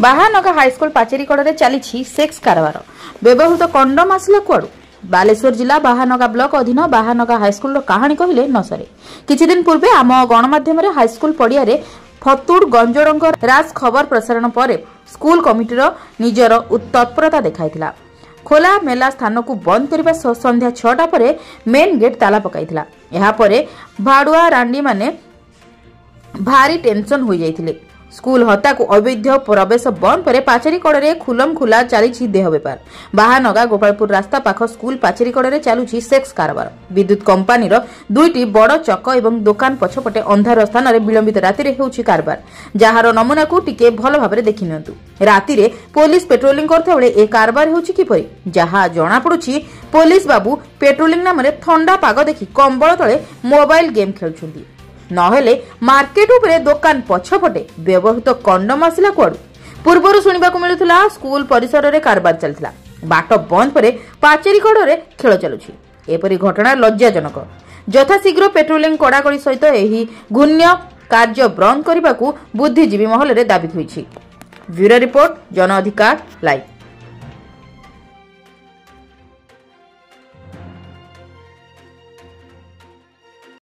Bahanaga high school पाचेरी कड़े चली sex कारबार व्यवहृत कंडम आसला कुआड़ू। बालेश्वर जिला बाहानगा ब्लॉक अधीन बाहानगा हाईस्कल कहानी कहले न सरे। किछि दिन पूर्वे आम गणमाध्यम हाईस्कल पड़िया फतुड़ गंजोड़ राज खबर प्रसारण पर स्कूल कमिटीर निजर तत्परता देखाइथिला। खोला मेला स्थान को बंद करने संध्या 6टा पर मेन गेट ताला पकाइथिला। एहा परे भाड़ुआ रांडी माने भारी टेंशन हो जाइथिले। स्कूल हत्या को अवैध प्रवेश बंद पर पाचेरी कड़े खुलम खुला चली देह बेपार। बाहानगा गोपालपुर रास्ता पाख स्कूल पाचेरी कड़े चलुछि सेक्स कारबार। विद्युत कंपानीर 2टी बड़ चक एवं दुकान पछपटे अंधार स्थान में विलंबित राति होउछि कारबार। जार नमूना को टिके भल भाबरे देखि नियंतु। राति रे पुलिस पेट्रोलिंग करता बेले ए कारबार होउछि किपरि जहा जणा पडुछि। पुलिस बाबू पेट्रोलिंग नाम रे ठंडा पाग देखि कंबल तळे मोबाइल गेम खेलुछन्ती। नहेले मार्केट उपरे दुकान पछपटे व्यवहृत कंडम आसला कुआड़ू। पूर्वर शुणा मिलूला स्कूल परिसर में कारबार चलता। बाट बंद पर पाचेरी कड़े खेल चलुछि। एपरी घटना लज्जाजनक। यथाशीघ्र पेट्रोलिंग कड़ाकड़ी सहित यही घूण्य कार्य बंद करने को बुद्धिजीवी महल में दाबी होइछि। ब्यूरो रिपोर्ट, जन अधिकार लाइव।